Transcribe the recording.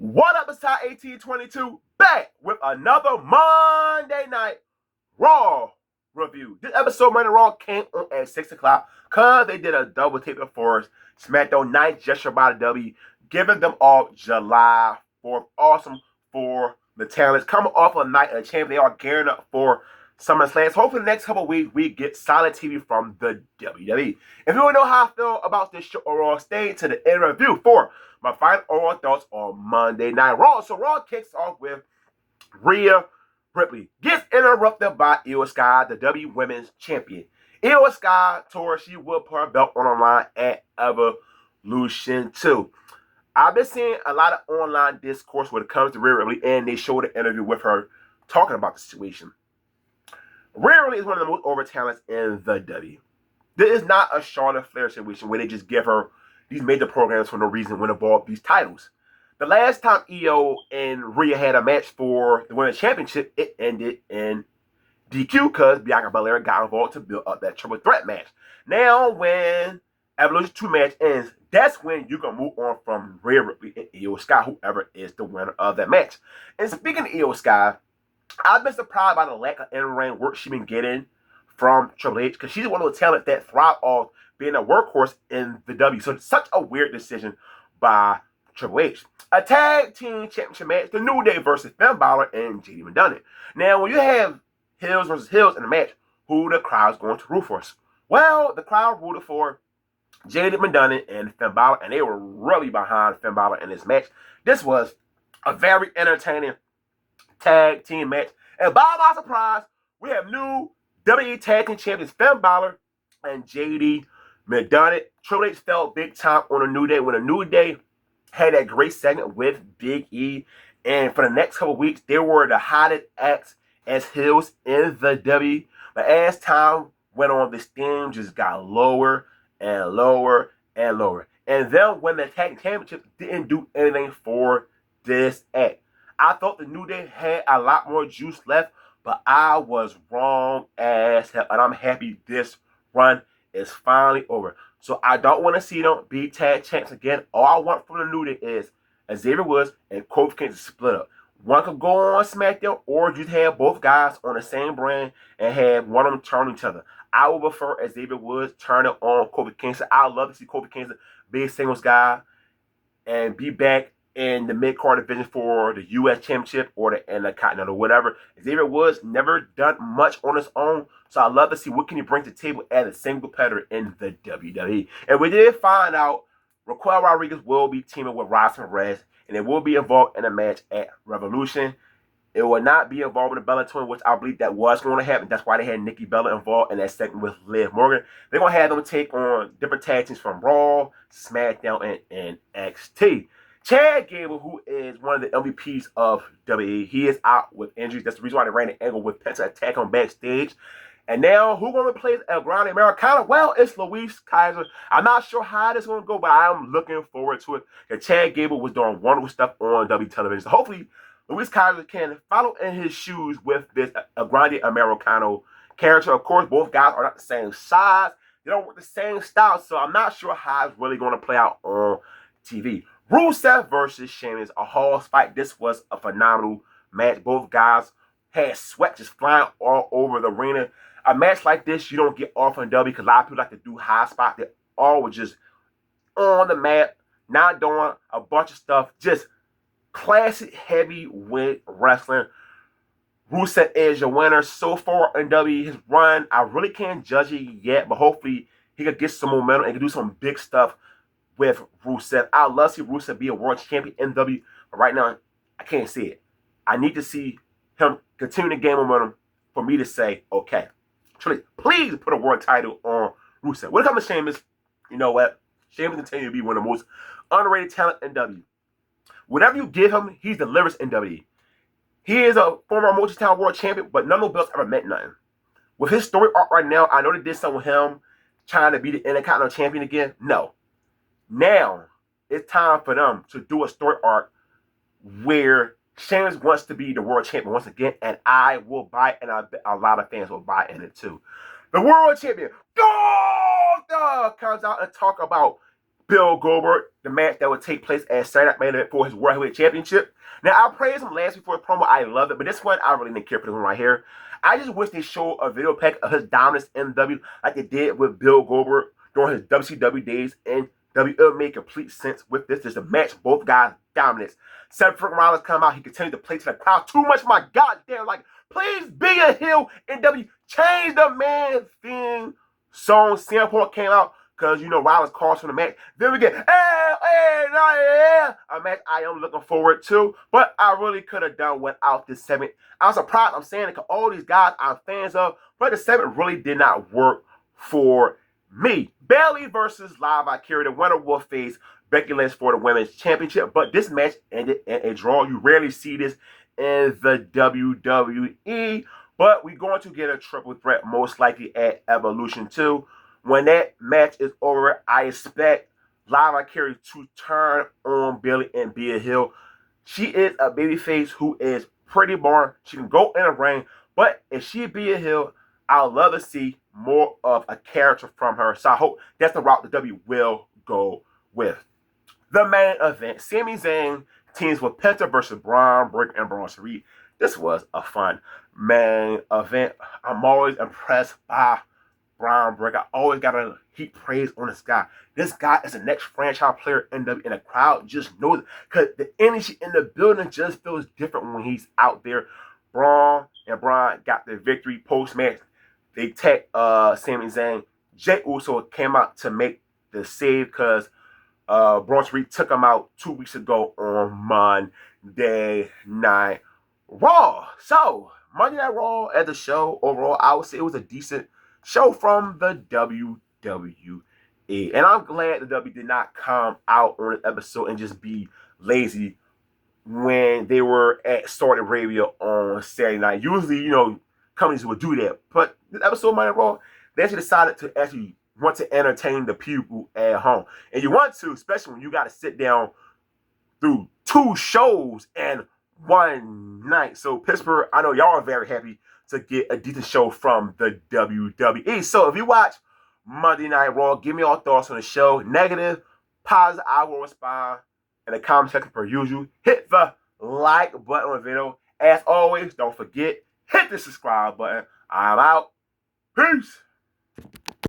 What up, it's 1822 back with another Monday Night Raw review. This episode Monday Raw came on at 6 o'clock because they did a double tape for SmackDown Night gesture by the W, giving them all July 4th. Awesome for the talents. Coming off a night of the champion, they are gearing up for SummerSlam. Hopefully, the next couple of weeks, we get solid TV from the WWE. If you want to know how I feel about this show overall, stay to the end review for my final overall thoughts on Monday Night Raw. So Raw kicks off with Rhea Ripley gets interrupted by Io Sky, the W Women's Champion. Io Sky told her she would put her belt on the line at Evolution 2. I've been seeing a lot of online discourse when it comes to Rhea Ripley, and they showed an interview with her talking about the situation. Rhea Ripley is one of the most over talents in the W. This is not a Charlotte Flair situation where they just give her these major programs for no reason when involved these titles. The last time Io and Rhea had a match for the Women's Championship, it ended in DQ because Bianca Belair got involved to build up that triple threat match. Now, when Evolution 2 match ends, that's when you can move on from Rhea Ripley and Io Sky, whoever is the winner of that match. And speaking of Io Sky, I've been surprised by the lack of in-ring work she's been getting from Triple H because she's one of those talents that thrive off being a workhorse in the W. So it's such a weird decision by Triple H. A tag team championship match, the New Day versus Finn Balor and JD McDonough. Now, when you have heels versus heels in a match, who the crowd's going to root for? Well, the crowd rooted for JD McDonough and Finn Balor, and they were really behind Finn Balor in this match. This was a very entertaining tag team match. And by my surprise, we have new WWE Tag Team Champions Finn Balor and JD McDonough. Triple H felt big time on a New Day when a New Day had that great segment with Big E. And for the next couple of weeks, they were the hottest acts as heels in the W. But as time went on, the steam just got lower and lower and lower. And then when the Tag Team Championship didn't do anything for this act, I thought the New Day had a lot more juice left, but I was wrong as hell. And I'm happy this run is finally over. So I don't want to see them be tag champs again. All I want from the New Day is Xavier Woods and Kofi Kingston split up. One could go on SmackDown, or just have both guys on the same brand and have one of them turn on each other. I would prefer Xavier Woods turning on Kofi Kingston. I would love to see Kofi Kingston be a singles guy and be back in the mid-card division for the U.S. Championship or the Intercontinental or whatever. Xavier Woods never done much on his own, so I'd love to see what can he bring to the table as a single competitor in the WWE. And we did find out Raquel Rodriguez will be teaming with Roxanne Perez, and it will be involved in a match at Revolution. It will not be involved in the Bella Twin, which I believe that was going to happen. That's why they had Nikki Bella involved in that segment with Liv Morgan. They're going to have them take on different tag teams from Raw, SmackDown, and NXT. Chad Gable, who is one of the MVPs of WWE, he is out with injuries. That's the reason why they ran the angle with Penta attack on backstage. And now, who's going to replace El Grande Americano? Well, it's Luis Kaiser. I'm not sure how this is going to go, but I'm looking forward to it. And Chad Gable was doing wonderful stuff on WWE television. So hopefully, Luis Kaiser can follow in his shoes with this El Grande Americano character. Of course, both guys are not the same size. They don't work the same style, so I'm not sure how it's really going to play out on TV. Rusev versus Sheamus, a Hall fight. This was a phenomenal match. Both guys had sweat just flying all over the arena. A match like this, you don't get often in W because a lot of people like to do high spot. They all were just on the mat, not doing a bunch of stuff. Just classic heavyweight wrestling. Rusev is your winner so far in W. His run, I really can't judge it yet, but hopefully he could get some momentum and can do some big stuff with Rusev. I'd love to see Rusev be a world champion in W, but right now, I can't see it. I need to see him continue to gain momentum for me to say, okay, please put a world title on Rusev. When it comes to Sheamus, you know what? Sheamus continues to be one of the most underrated talent in W. Whatever you give him, he delivers in W. He is a former multi-time world champion, but none of those belts ever meant nothing. With his story arc right now, I know they did something with him trying to be the Intercontinental champion again. No. Now, it's time for them to do a story arc where Sheamus wants to be the world champion once again, and I will buy it, and I bet a lot of fans will buy in it too. The world champion, Gunther, comes out and talk about Bill Goldberg, the match that would take place at Saturday Night Main Event for his World Heavyweight Championship. Now, I praised him last week for his promo. I loved it, but this one, I really didn't care for this one right here. I just wish they showed a video pack of his dominance in W like they did with Bill Goldberg during his WCW days, and WWE made complete sense with this. There's a match, both guys' dominance. Seth freaking Rollins come out, he continued to play to the crowd too much. My goddamn, like, please be a heel in W. Change the man theme song. CM Punk came out because, you know, Rollins calls for the match. Then we get, a match I am looking forward to, but I really could have done without this segment. I'm surprised I'm saying it because all these guys I'm fans of, but the segment really did not work for me. Bayley versus Liv Valkyria, the winner will face Becky Lynch for the Women's Championship, but this match ended in a draw. You rarely see this in the WWE, but we're going to get a triple threat most likely at Evolution 2. When that match is over, I expect Liv Valkyria to turn on Bayley and be a heel. She is a babyface who is pretty boring. She can go in a ring, but if she be a heel, I'd love to see more of a character from her. So I hope that's the route the W will go with. The main event, Sami Zayn teams with Penta versus Braun Breaker and Braun Reed. This was a fun main event. I'm always impressed by Braun Breaker. I always got to heap praise on this guy. This guy is the next franchise player in the crowd just knows it. Because the energy in the building just feels different when he's out there. Braun and Braun got the victory post-match. They tagged Sami Zayn. Jey Uso came out to make the save because Braun Reed took him out 2 weeks ago on Monday Night Raw. So, Monday Night Raw as a show, overall, I would say it was a decent show from the WWE. And I'm glad the WWE did not come out on this episode and just be lazy when they were at Saudi Arabia on Saturday night. Usually, you know, companies would do that. But this episode of Monday Night Raw, they actually decided to actually want to entertain the people at home. And you want to, especially when you got to sit down through 2 shows in one night. So Pittsburgh, I know y'all are very happy to get a decent show from the WWE. So if you watch Monday Night Raw, give me your thoughts on the show. Negative, positive, I will respond in the comment section per usual. Hit the like button on the video. As always, don't forget, hit the subscribe button. I'm out. Peace.